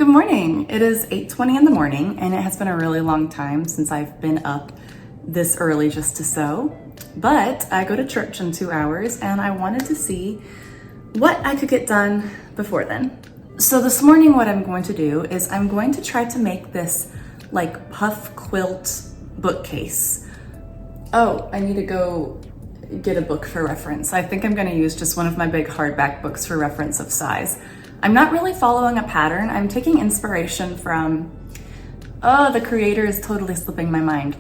Good morning. It is 8:20 in the morning and it has been a really long time since I've been up this early just to sew, but I go to church in 2 hours and I wanted to see what I could get done before then. So this morning what I'm going to do is I'm going to try to make this like puff quilt bookcase. Oh, I need to go get a book for reference. I think I'm going to use just one of my big hardback books for reference of size. I'm not really following a pattern. I'm taking inspiration from, the creator is totally slipping my mind.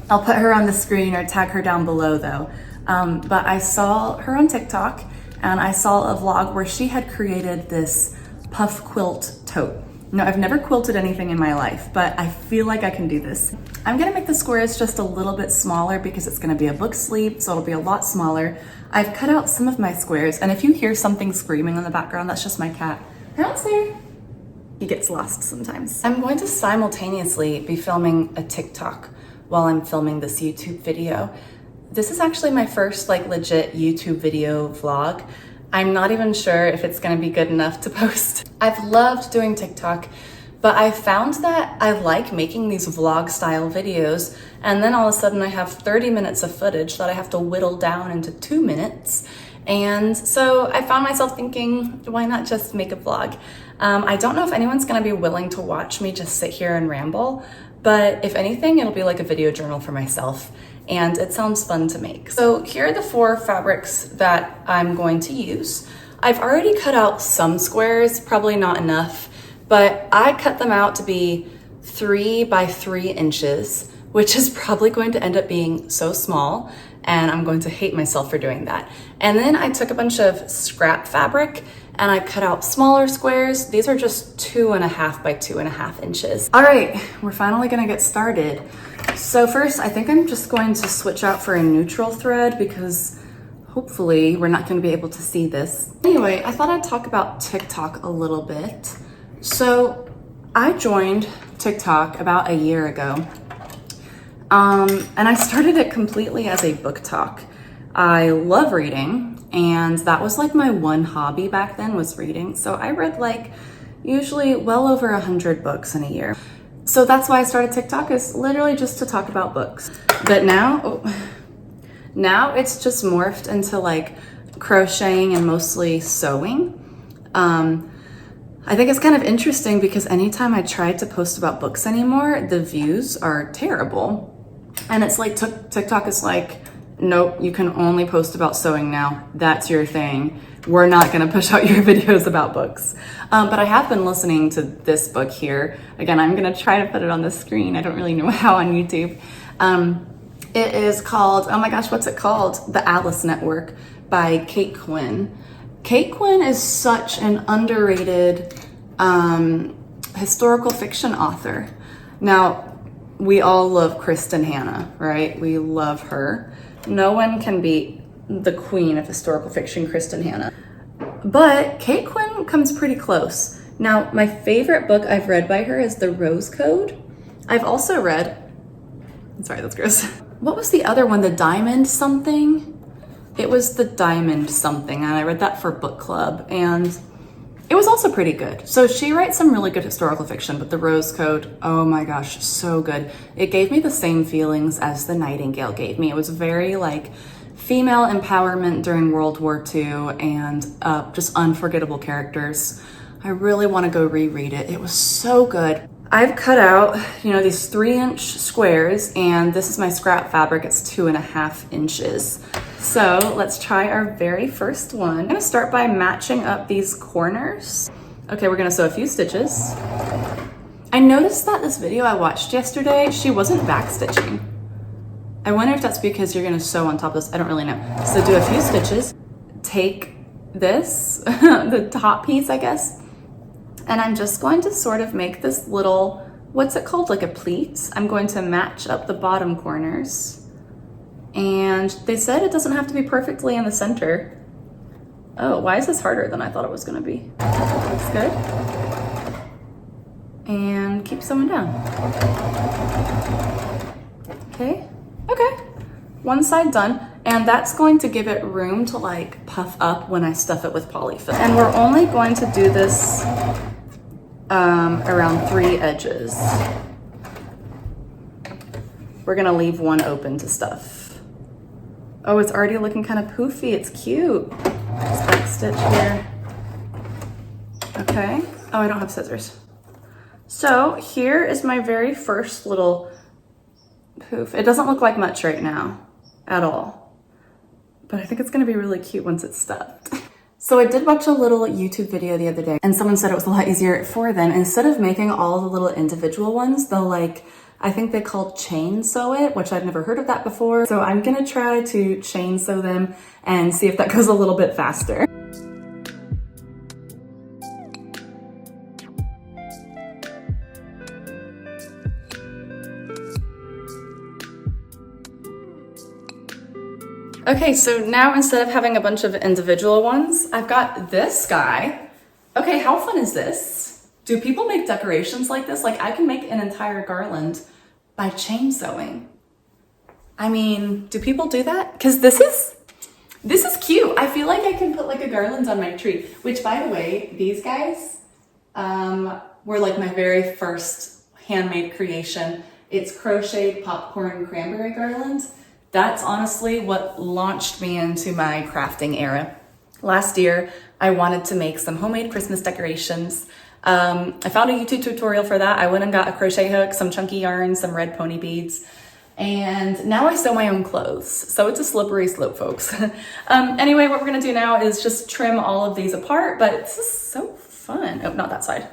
I'll put her on the screen or tag her down below though. But I saw her on TikTok and I saw a vlog where she had created this puff quilt tote. No, I've never quilted anything in my life, but I feel like I can do this. I'm gonna make the squares just a little bit smaller because it's gonna be a book sleeve, so it'll be a lot smaller. I've cut out some of my squares, and if you hear something screaming in the background, that's just my cat. Harold's there. He gets lost sometimes. I'm going to simultaneously be filming a TikTok while I'm filming this YouTube video. This is actually my first like legit YouTube video vlog. I'm not even sure if it's gonna be good enough to post. I've loved doing TikTok, but I found that I like making these vlog style videos, and then all of a sudden I have 30 minutes of footage that I have to whittle down into 2 minutes. And so I found myself thinking, why not just make a vlog? I don't know if anyone's gonna be willing to watch me just sit here and ramble, but if anything, it'll be like a video journal for myself. And it sounds fun to make. So here are the 4 fabrics that I'm going to use. I've already cut out some squares, probably not enough, but I cut them out to be 3 by 3 inches, which is probably going to end up being so small, and I'm going to hate myself for doing that. And then I took a bunch of scrap fabric and I cut out smaller squares. These are just 2.5 by 2.5 inches. All right, we're finally gonna get started. So first, I think I'm just going to switch out for a neutral thread because hopefully we're not gonna be able to see this. Anyway, I thought I'd talk about TikTok a little bit. So I joined TikTok about a year ago. And I started it completely as a book talk. I love reading, and that was like my one hobby back then was reading. So I read like usually well over 100 books in a year. So that's why I started TikTok, is literally just to talk about books. But now it's just morphed into like crocheting and mostly sewing. I think it's kind of interesting because anytime I try to post about books anymore, the views are terrible. And it's like TikTok is like, nope, you can only post about sewing now. That's your thing. We're not gonna push out your videos about books. But I have been listening to this book here. Again, I'm gonna try to put it on the screen. I don't really know how on YouTube. It is called, oh my gosh, what's it called? The Alice Network by Kate Quinn. Kate Quinn is such an underrated historical fiction author. Now, we all love Kristen Hanna, right? We love her. No one can beat the queen of historical fiction, Kristen Hanna. But Kate Quinn comes pretty close. Now, my favorite book I've read by her is The Rose Code. I've also read, sorry, that's gross. What was the other one? The Diamond something? It was The Diamond something, and I read that for book club, and it was also pretty good. So she writes some really good historical fiction, but The Rose Code, oh my gosh, so good. It gave me the same feelings as The Nightingale gave me. It was very like female empowerment during World War II and just unforgettable characters. I really want to go reread it. It was so good. I've cut out, these 3-inch squares, and this is my scrap fabric. It's 2.5 inches. So let's try our very first one. I'm gonna start by matching up these corners. Okay, we're gonna sew a few stitches. I noticed that this video I watched yesterday, she wasn't backstitching. I wonder if that's because you're gonna sew on top of this. I don't really know. So do a few stitches. Take this, the top piece, I guess, and I'm just going to sort of make this little, what's it called? Like a pleat. I'm going to match up the bottom corners. And they said it doesn't have to be perfectly in the center. Oh, why is this harder than I thought it was gonna be? Looks good. And keep sewing down. Okay, one side done. And that's going to give it room to like puff up when I stuff it with polyfill. And we're only going to do this around 3 edges. We're gonna leave one open to stuff. Oh, it's already looking kind of poofy. It's cute. Just back stitch here. Okay. Oh, I don't have scissors. So here is my very first little poof. It doesn't look like much right now at all, but I think it's gonna be really cute once it's stuffed. So I did watch a little YouTube video the other day and someone said it was a lot easier for them. Instead of making all the little individual ones, they'll I think they called chain sew it, which I've never heard of that before. So I'm gonna try to chain sew them and see if that goes a little bit faster. Okay, so now instead of having a bunch of individual ones, I've got this guy. Okay, how fun is this? Do people make decorations like this? Like I can make an entire garland by chain sewing. I mean, do people do that? Because this is cute. I feel like I can put like a garland on my tree, which by the way, these guys were like my very first handmade creation. It's crocheted popcorn cranberry garland. That's honestly what launched me into my crafting era. Last year, I wanted to make some homemade Christmas decorations. I found a YouTube tutorial for that. I went and got a crochet hook, some chunky yarn, some red pony beads, and now I sew my own clothes. So it's a slippery slope, folks. Anyway, what we're gonna do now is just trim all of these apart, but this is so fun. Oh, not that side.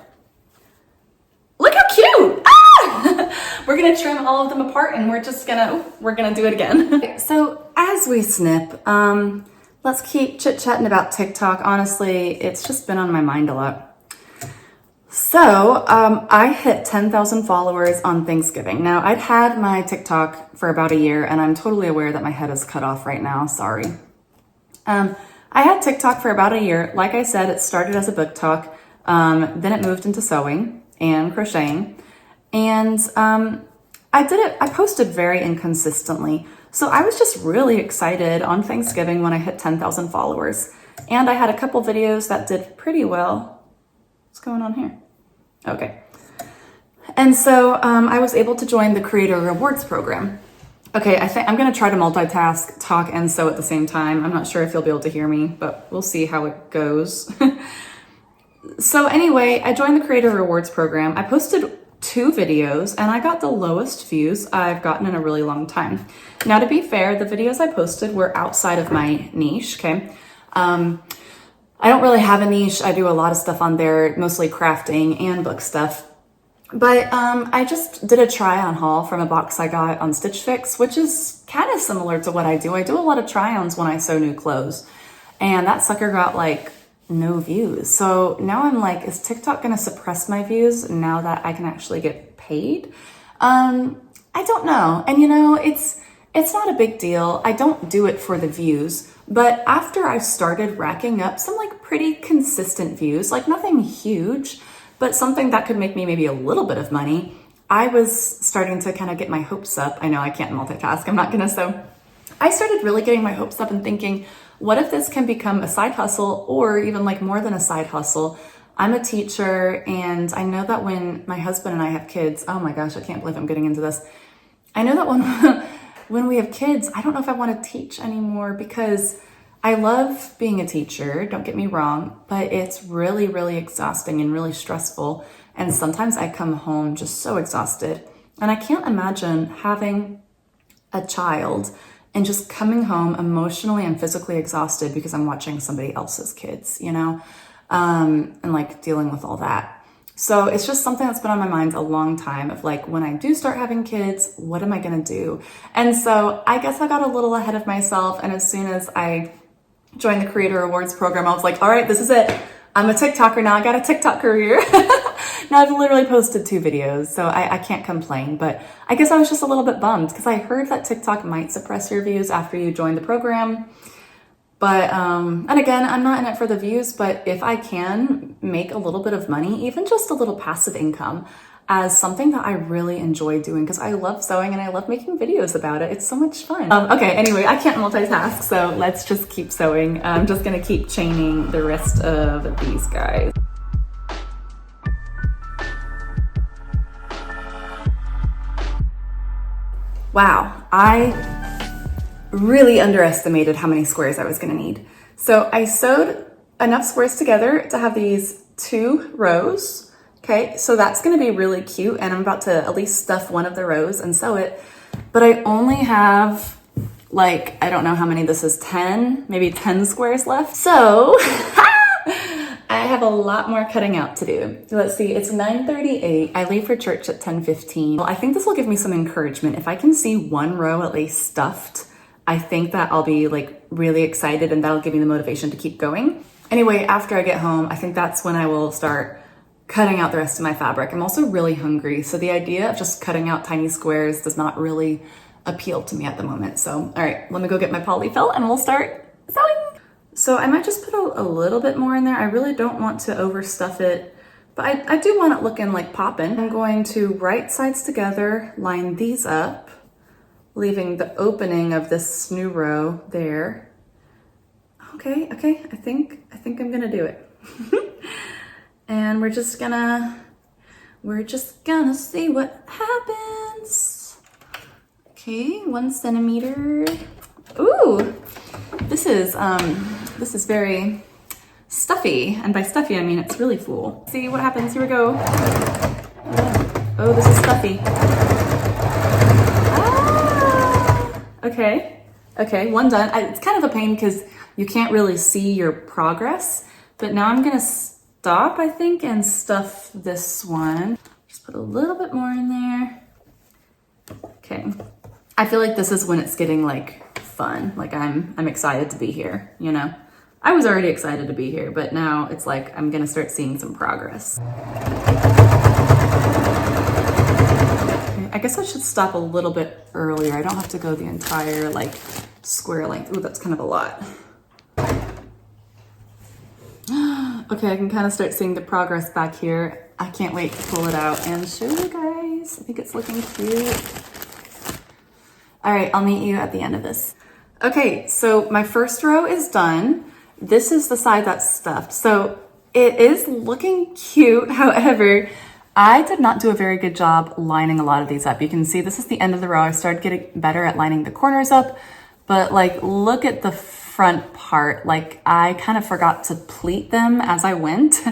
Look how cute! Ah! We're gonna trim all of them apart and we're gonna do it again. Okay, so as we snip, let's keep chit-chatting about TikTok. Honestly, it's just been on my mind a lot. So I hit 10,000 followers on Thanksgiving. Now I'd had my TikTok for about a year and I'm totally aware that my head is cut off right now, sorry. I had TikTok for about a year. Like I said, it started as a book talk, then it moved into sewing and crocheting. And I posted very inconsistently. So I was just really excited on Thanksgiving when I hit 10,000 followers. And I had a couple videos that did pretty well. What's going on here? Okay. And so I was able to join the Creator Rewards program. Okay, I think I'm gonna try to multitask, talk and sew at the same time. I'm not sure if you'll be able to hear me, but we'll see how it goes. So anyway, I joined the Creator Rewards program. I posted 2 videos and I got the lowest views I've gotten in a really long time. Now, to be fair, the videos I posted were outside of my niche, okay? I don't really have a niche. I do a lot of stuff on there, mostly crafting and book stuff. But I just did a try-on haul from a box I got on Stitch Fix, which is kind of similar to what I do. I do a lot of try-ons when I sew new clothes. And that sucker got like no views. So now I'm like, is TikTok gonna suppress my views now that I can actually get paid? I don't know. And you know, it's not a big deal. I don't do it for the views. But after I started racking up some like pretty consistent views, like nothing huge, but something that could make me maybe a little bit of money, I was starting to kind of get my hopes up. I know I can't multitask, I'm not gonna sew. I started really getting my hopes up and thinking, what if this can become a side hustle or even like more than a side hustle? I'm a teacher and I know that when my husband and I have kids, oh my gosh, I can't believe I'm getting into this. I know that when we have kids, I don't know if I want to teach anymore because I love being a teacher, don't get me wrong, but it's really, really exhausting and really stressful. And sometimes I come home just so exhausted. And I can't imagine having a child and just coming home emotionally and physically exhausted because I'm watching somebody else's kids, you know, and like dealing with all that. So it's just something that's been on my mind a long time of like, when I do start having kids, what am I gonna do? And so I guess I got a little ahead of myself. And as soon as I joined the Creator Rewards program, I was like, all right, this is it. I'm a TikToker now. I got a TikTok career. Now I've literally posted 2 videos, so I can't complain, but I guess I was just a little bit bummed because I heard that TikTok might suppress your views after you join the program. But, and again, I'm not in it for the views, but if I can make a little bit of money, even just a little passive income as something that I really enjoy doing because I love sewing and I love making videos about it. It's so much fun. Okay, anyway, I can't multitask, so let's just keep sewing. I'm just gonna keep chaining the rest of these guys. Wow, I really underestimated how many squares I was gonna need. So I sewed enough squares together to have these 2 rows. Okay, so that's gonna be really cute, and I'm about to at least stuff one of the rows and sew it. But I only have, like, I don't know how many this is, 10, maybe 10 squares left. So I have a lot more cutting out to do. Let's see, it's 9:38. I leave for church at 10:15. Well, I think this will give me some encouragement. If I can see one row at least stuffed, I think that I'll be like really excited, and that'll give me the motivation to keep going. Anyway, after I get home, I think that's when I will start cutting out the rest of my fabric. I'm also really hungry, so the idea of just cutting out tiny squares does not really appeal to me at the moment. So, all right, let me go get my poly felt and we'll start sewing. So I might just put a little bit more in there. I really don't want to overstuff it, but I do want it looking like poppin'. I'm going to right sides together, line these up, leaving the opening of this new row there. Okay, I think I'm gonna do it. And we're just gonna see what happens. Okay, 1 centimeter. Ooh, this is very stuffy, and by stuffy I mean it's really full. See what happens. Here we go. Oh, this is stuffy. Okay, one done. It's kind of a pain because you can't really see your progress, but now I'm gonna stop, I think, and stuff this one. Just put a little bit more in there. Okay, I feel like this is when it's getting like fun. Like I'm excited to be here, you know? I was already excited to be here, but now it's like I'm gonna start seeing some progress. I guess I should stop a little bit earlier. I don't have to go the entire like square length. Ooh, that's kind of a lot. Okay, I can kind of start seeing the progress back here. I can't wait to pull it out and show you guys. I think it's looking cute. All right, I'll meet you at the end of this. Okay, so my first row is done. This is the side that's stuffed. So it is looking cute. However, I did not do a very good job lining a lot of these up. You can see this is the end of the row. I started getting better at lining the corners up, but like, look at the front part. Like, I kind of forgot to pleat them as I went,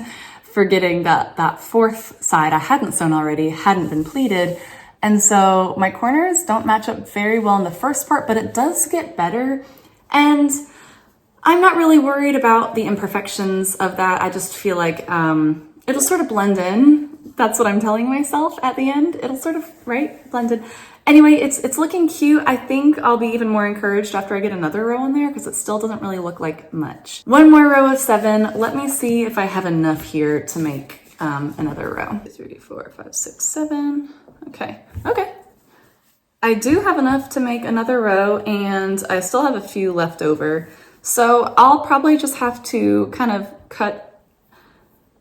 forgetting that that 4th side I hadn't sewn already, hadn't been pleated. And so my corners don't match up very well in the first part, but it does get better. And I'm not really worried about the imperfections of that. I just feel like it'll sort of blend in. That's what I'm telling myself at the end. It'll sort of, right, blend in. Anyway, it's looking cute. I think I'll be even more encouraged after I get another row in there because it still doesn't really look like much. One more row of 7. Let me see if I have enough here to make another row. 2, 3, 4, 5, 6, 7. Okay. I do have enough to make another row, and I still have a few left over. So I'll probably just have to kind of cut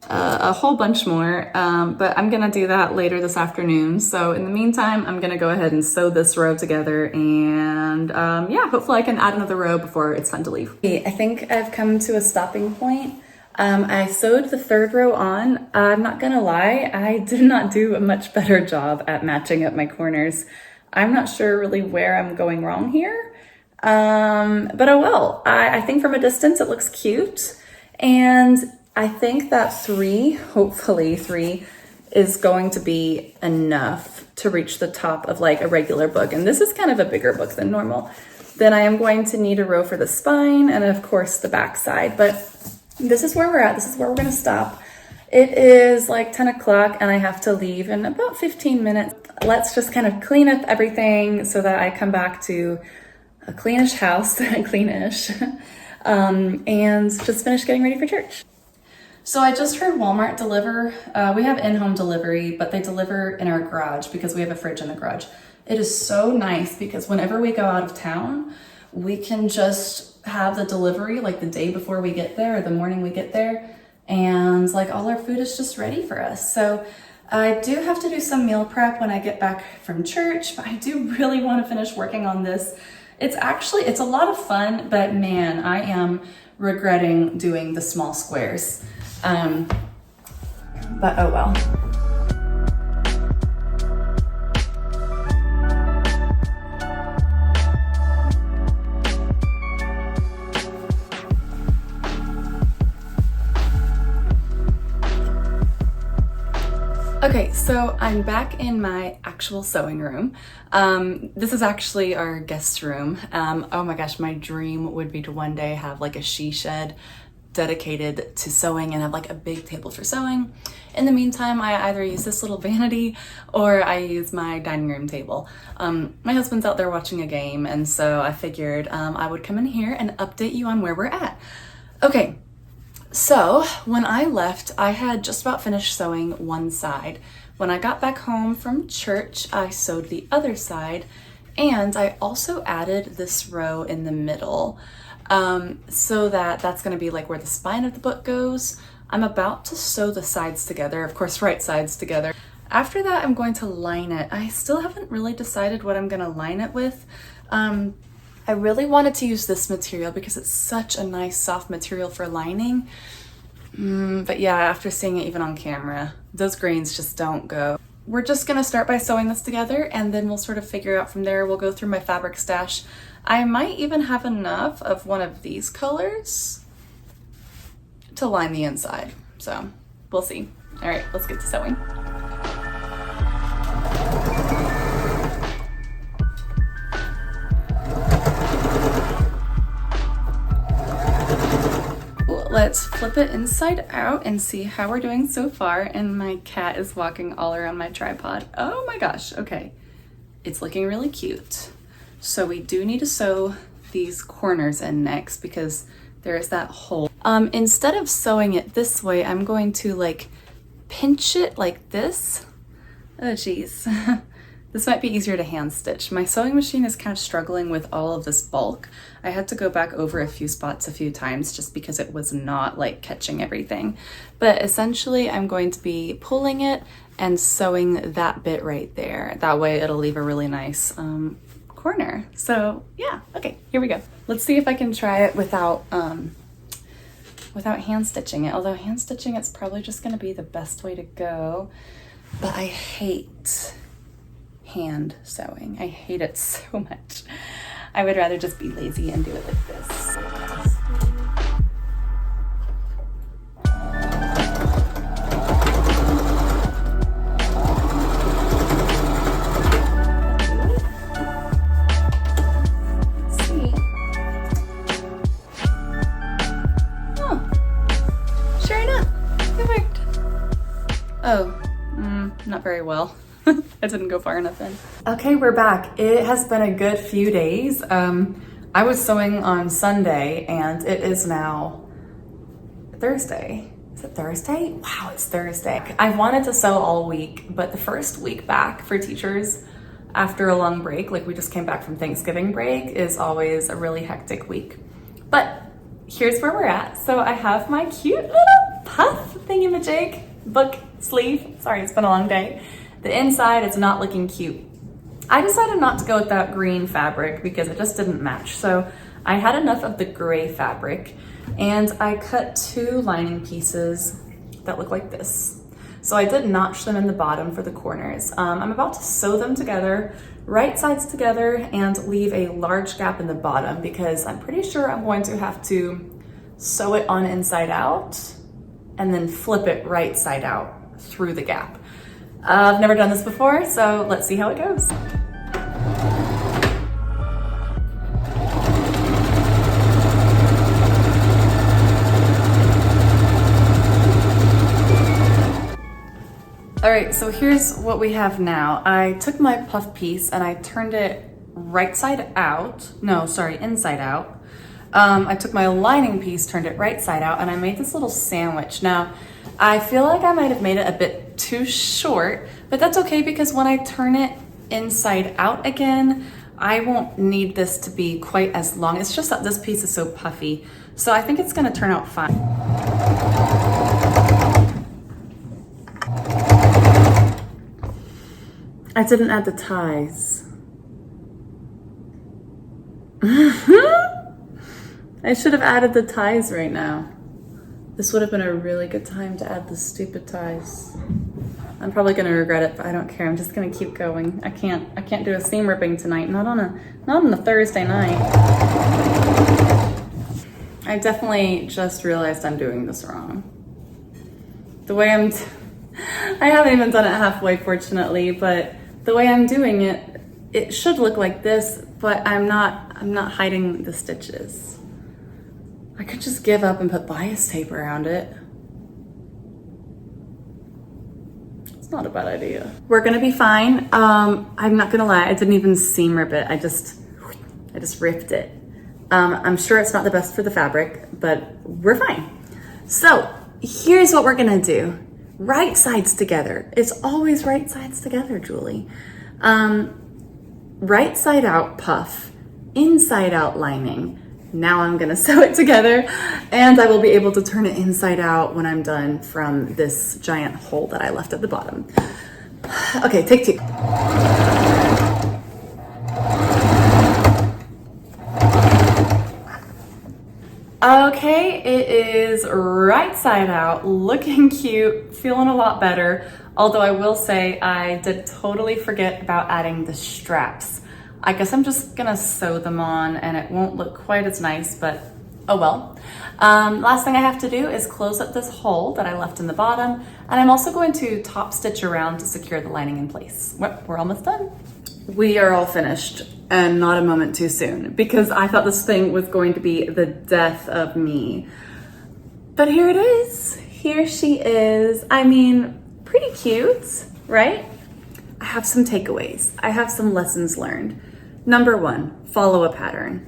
a whole bunch more, but I'm gonna do that later this afternoon. So in the meantime, I'm gonna go ahead and sew this row together, and yeah, hopefully I can add another row before it's time to leave. Okay, I think I've come to a stopping point. I sewed the 3rd row on. I'm not gonna lie, I did not do a much better job at matching up my corners. I'm not sure really where I'm going wrong here, but oh well. I think from a distance it looks cute, and I think that 3, hopefully 3, is going to be enough to reach the top of like a regular book. And this is kind of a bigger book than normal. Then I am going to need a row for the spine and of course the back side, but this is where we're at. This is where we're gonna stop. It is like 10 o'clock and I have to leave in about 15 minutes. Let's just kind of clean up everything so that I come back to a cleanish house, cleanish, and just finish getting ready for church. So I just heard Walmart deliver. We have in-home delivery, but they deliver in our garage because we have a fridge in the garage. It is so nice because whenever we go out of town, we can just have the delivery like the day before we get there or the morning we get there, and like all our food is just ready for us. So I do have to do some meal prep when I get back from church, but I do really want to finish working on this. It's a lot of fun, but man, I am regretting doing the small squares. But oh well. Okay, so I'm back in my actual sewing room. This is actually our guest room. Oh my gosh, my dream would be to one day have like a she shed dedicated to sewing and have like a big table for sewing. In the meantime, I either use this little vanity or I use my dining room table. My husband's out there watching a game, and so I figured I would come in here and update you on where we're at. Okay. So when I left, I had just about finished sewing one side. When I got back home from church, I sewed the other side, and I also added this row in the middle so that's going to be like where the spine of the book goes. I'm about to sew the sides together, of course, right sides together. After that, I'm going to line it. I still haven't really decided what I'm going to line it with. I really wanted to use this material because it's such a nice soft material for lining. But yeah, after seeing it even on camera, those grains just don't go. We're just gonna start by sewing this together, and then we'll sort of figure out from there. We'll go through my fabric stash. I might even have enough of one of these colors to line the inside. So we'll see. All right, let's get to sewing. Let's flip it inside out and see how we're doing so far. And my cat is walking all around my tripod. Oh my gosh, okay. It's looking really cute. So we do need to sew these corners in next because there is that hole. Instead of sewing it this way, I'm going to like pinch it like this. Oh geez. This might be easier to hand stitch. My sewing machine is kind of struggling with all of this bulk. I had to go back over a few spots a few times just because it was not like catching everything. But essentially I'm going to be pulling it and sewing that bit right there. That way it'll leave a really nice corner. So yeah, okay, here we go. Let's see if I can try it without hand stitching it. Although hand stitching it's probably just gonna be the best way to go. But I hate hand sewing. I hate it so much. I would rather just be lazy and do it like this. Let's see. Oh, sure enough, it worked. Oh, not very well. I didn't go far enough in. Okay, we're back. It has been a good few days. I was sewing on Sunday and it is now Thursday. Is it Thursday? Wow, it's Thursday. I wanted to sew all week, but the first week back for teachers after a long break, like we just came back from Thanksgiving break, is always a really hectic week. But here's where we're at. So I have my cute little puff thingamajig book sleeve. Sorry, it's been a long day. The inside is not looking cute. I decided not to go with that green fabric because it just didn't match. So I had enough of the gray fabric and I cut two lining pieces that look like this. So I did notch them in the bottom for the corners. I'm about to sew them together, right sides together, and leave a large gap in the bottom because I'm pretty sure I'm going to have to sew it on inside out and then flip it right side out through the gap. I've never done this before, so let's see how it goes. All right, so here's what we have now. I took my puff piece and I turned it right side out. No, sorry, inside out. I took my lining piece, turned it right side out, and I made this little sandwich. Now, I feel like I might have made it a bit too short, but that's okay because when I turn it inside out again, I won't need this to be quite as long. It's just that this piece is so puffy. So I think it's gonna turn out fine. I didn't add the ties. I should have added the ties right now. This would have been a really good time to add the stupid ties. I'm probably gonna regret it, but I don't care. I'm just gonna keep going. I can't do a seam ripping tonight. Not on a Thursday night. I definitely just realized I'm doing this wrong. The way I'm I haven't even done it halfway, fortunately, but the way I'm doing it, it should look like this, but I'm not hiding the stitches. I could just give up and put bias tape around it. It's not a bad idea. We're gonna be fine. I'm not gonna lie, I didn't even seam rip it. I just ripped it. I'm sure it's not the best for the fabric, but we're fine. So here's what we're gonna do. Right sides together. It's always right sides together, Julie. Right side out puff, inside out lining. Now I'm gonna sew it together and I will be able to turn it inside out when I'm done from this giant hole that I left at the bottom. Okay, take two. Okay, it is right side out, looking cute, feeling a lot better. Although I will say I did totally forget about adding the straps. I guess I'm just gonna sew them on and it won't look quite as nice, but oh well. Last thing I have to do is close up this hole that I left in the bottom, and I'm also going to top stitch around to secure the lining in place. Well, we're almost done. We are all finished, and not a moment too soon, because I thought this thing was going to be the death of me. But here it is. Here she is. I mean, pretty cute, right? I have some takeaways. I have some lessons learned. Number one, follow a pattern.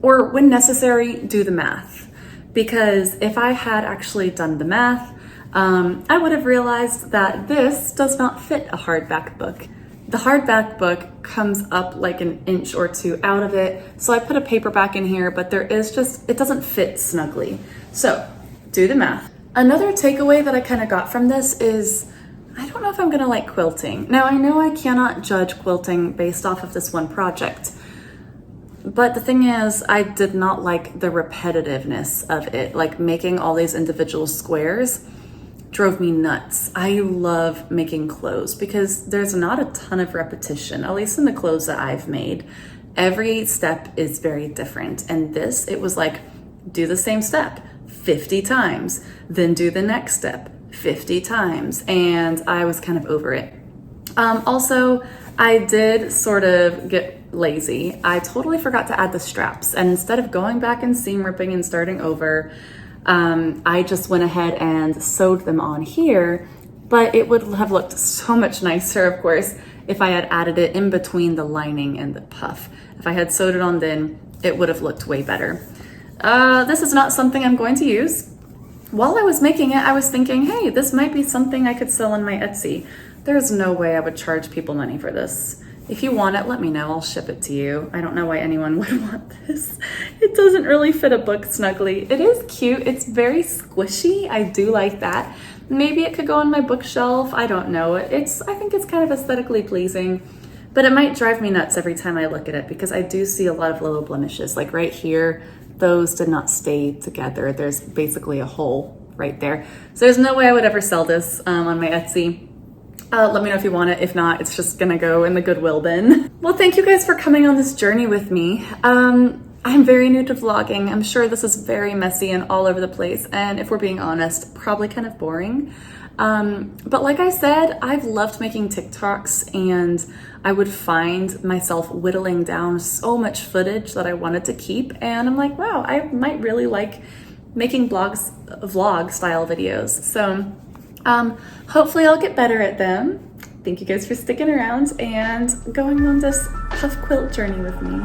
Or when necessary, do the math. Because if I had actually done the math, I would have realized that this does not fit a hardback book. The hardback book comes up like an inch or two out of it. So I put a paperback in here, but it doesn't fit snugly. So do the math. Another takeaway that I kind of got from this is, I don't know if I'm gonna like quilting. Now I know I cannot judge quilting based off of this one project, but the thing is, I did not like the repetitiveness of it. Like making all these individual squares drove me nuts. I love making clothes because there's not a ton of repetition, at least in the clothes that I've made. Every step is very different. And this, it was like, do the same step 50 times, then do the next step 50 times. And I was kind of over it. Also, I did sort of get lazy. I totally forgot to add the straps. And instead of going back and seam ripping and starting over, I just went ahead and sewed them on here, but it would have looked so much nicer, of course, if I had added it in between the lining and the puff. If I had sewed it on then, it would have looked way better. This is not something I'm going to use. While I was making it, I was thinking, hey, this might be something I could sell on my Etsy. There's no way I would charge people money for this. If you want it, let me know, I'll ship it to you. I don't know why anyone would want this. It doesn't really fit a book snugly. It is cute, it's very squishy, I do like that. Maybe it could go on my bookshelf, I don't know. I think it's kind of aesthetically pleasing, but it might drive me nuts every time I look at it because I do see a lot of little blemishes. Like right here, those did not stay together. There's basically a hole right there. So there's no way I would ever sell this on my Etsy. Let me know if you want it. If not, it's just gonna go in the Goodwill bin. Well, thank you guys for coming on this journey with me. I'm very new to vlogging. I'm sure this is very messy and all over the place. And if we're being honest, probably kind of boring. But like I said, I've loved making TikToks and I would find myself whittling down so much footage that I wanted to keep. And I'm like, wow, I might really like making vlog style videos. So hopefully I'll get better at them. Thank you guys for sticking around and going on this puff quilt journey with me.